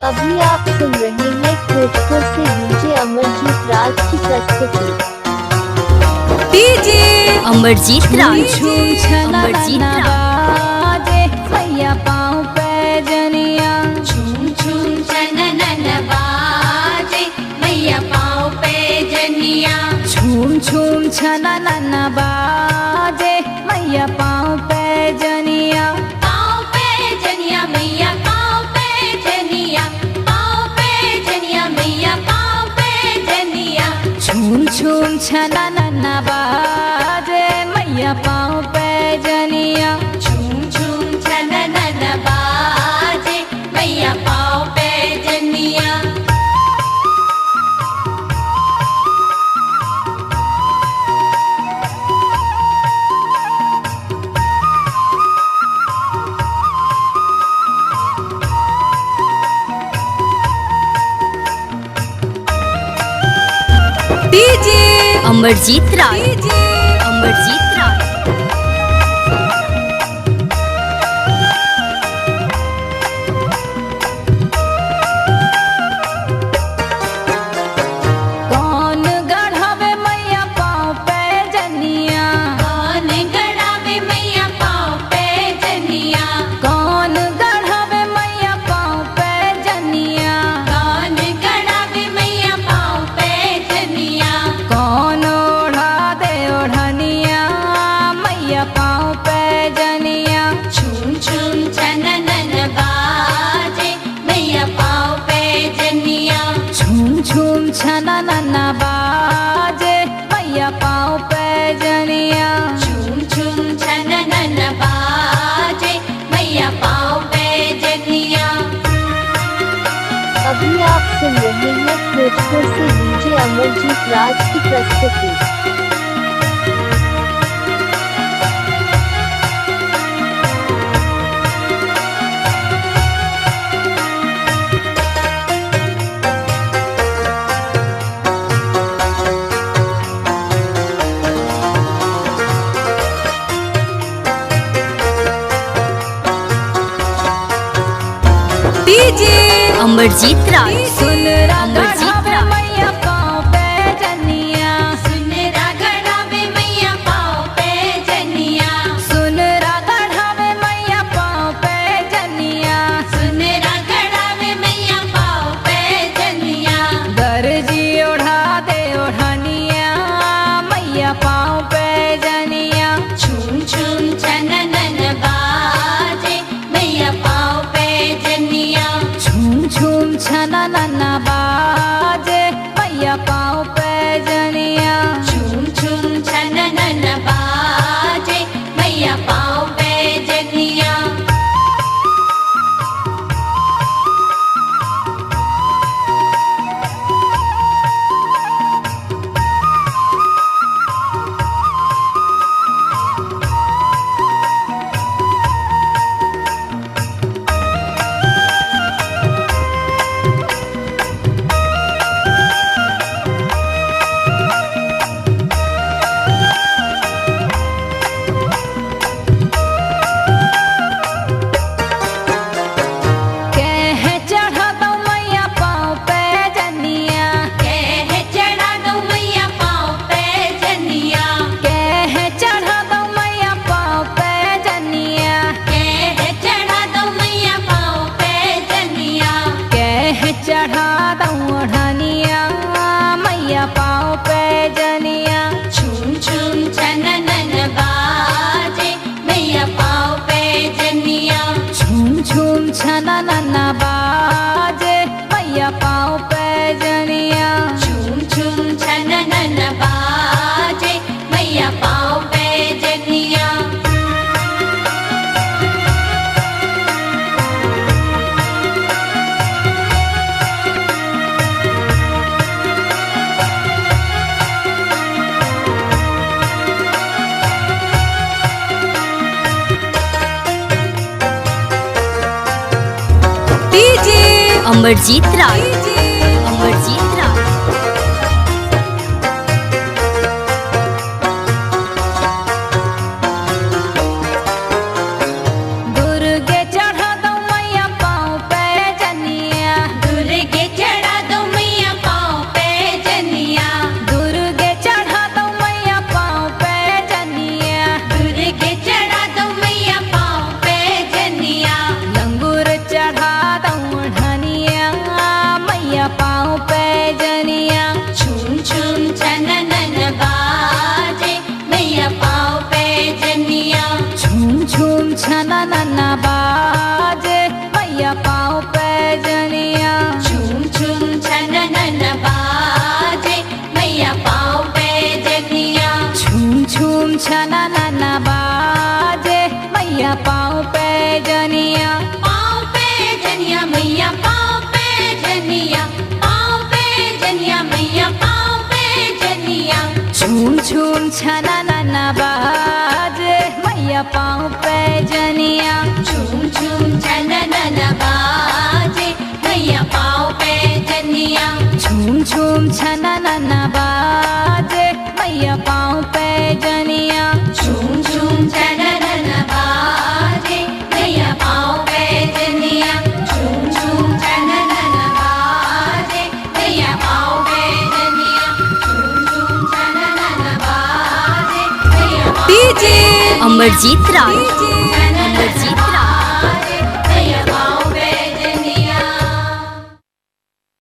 अभी आप सुन रहे हैं क्रिस्टो से डीजे अमरजीत राज की प्रस्तुति। डीजे अमरजीत राज अमरजीत बाजे मैया पाँव पे जनिया झूम झूम छननन बाजे मैया पाँव पे जनिया झूम झूम छननन बाजे मैया पाँव पे जनिया पाँव पे जनिया मैया पाँव पे जनिया पाँव पे जनिया मैया पाँव पे जनिया झूम झूम छननन बाजे मैया पाँव पे जनिया झूम झूम छननन बाजे मैया पाँव पे जनिया डीजे अमरजीत राज अमरजीत राज कौन गढ़ावे मैया पाँव पे जनिया कौन गड़ावे मैया पाँव पे जनिया कौन गढ़ावे मैया पाँव पे जनिया कौन गड़ावे मैया पाँव पे जनिया कौन ओढ़ा दे ओढ़निया मैया पाँव पे जनिया झूम झूम छननन बाजे मैया पाँव पे जनिया झूम झूम छननन बाजे मैया पाँव पे जनिया झूम झूम छननन बाजे मैया पाँव पे जनिया अभी आप सुन रहे हैं क्रिस्टो से डीजे अमरजीत राज की प्रस्तुति। डीजे अमरजीत राज सुन अमरजीत गढ़ावे राज मैया पाँव पे जनिया सुन गड़ावे मैया पाँव पे जनिया सुन गढ़ावे मैया पाँव पे जनिया सुन गड़ावे मैया पाँव पे जनिया दर्जी ओढ़ा दे ओढ़निया मैया पाँव पे जनिया झूम झूम छननन बाजे मैया पाँव पे जनिया झूम झूम छननन बाजे मैया पाँव पे जनिया झूम झूम छननन बाजे मैया पाँव पे जनिया कह चढ़ा दो मैया पाँव पे जनिया कह चढ़ा दो मैया पाँव पे जनिया कह चढ़ा दो मैया पाँव पे जनिया कह चढ़ा दो मैया पाँव पे जनिया कह चढ़ा दो ओढ़निया मैया पाँव पे जनिया झूम झूम छननन बाजे मैया पाँव पे जनिया झूम झूम छननन बाजे मैया पाँव पे जनिया झूम झूम छननन बाजे मैया पाँव पे जनिया डीजे अमरजीत राज अमरजीत राज दुर्गे चढ़ा दो झूम झूम छना नना बाजे मैया पाँव पे जनिया झूम झूम छननन बाजे मैया पाँव पे जनिया झूम झूम छना नना बाजे मैया पाँव पे जनिया झूम झूम छननन बाजे मैया पाँव पे जनिया झूम झूम छननन बाजे मैया पाँव पे जनिया झूम झूम छननन बाजे मैया पाँव पे डीजे अमरजीत राज जनिया अमरजीत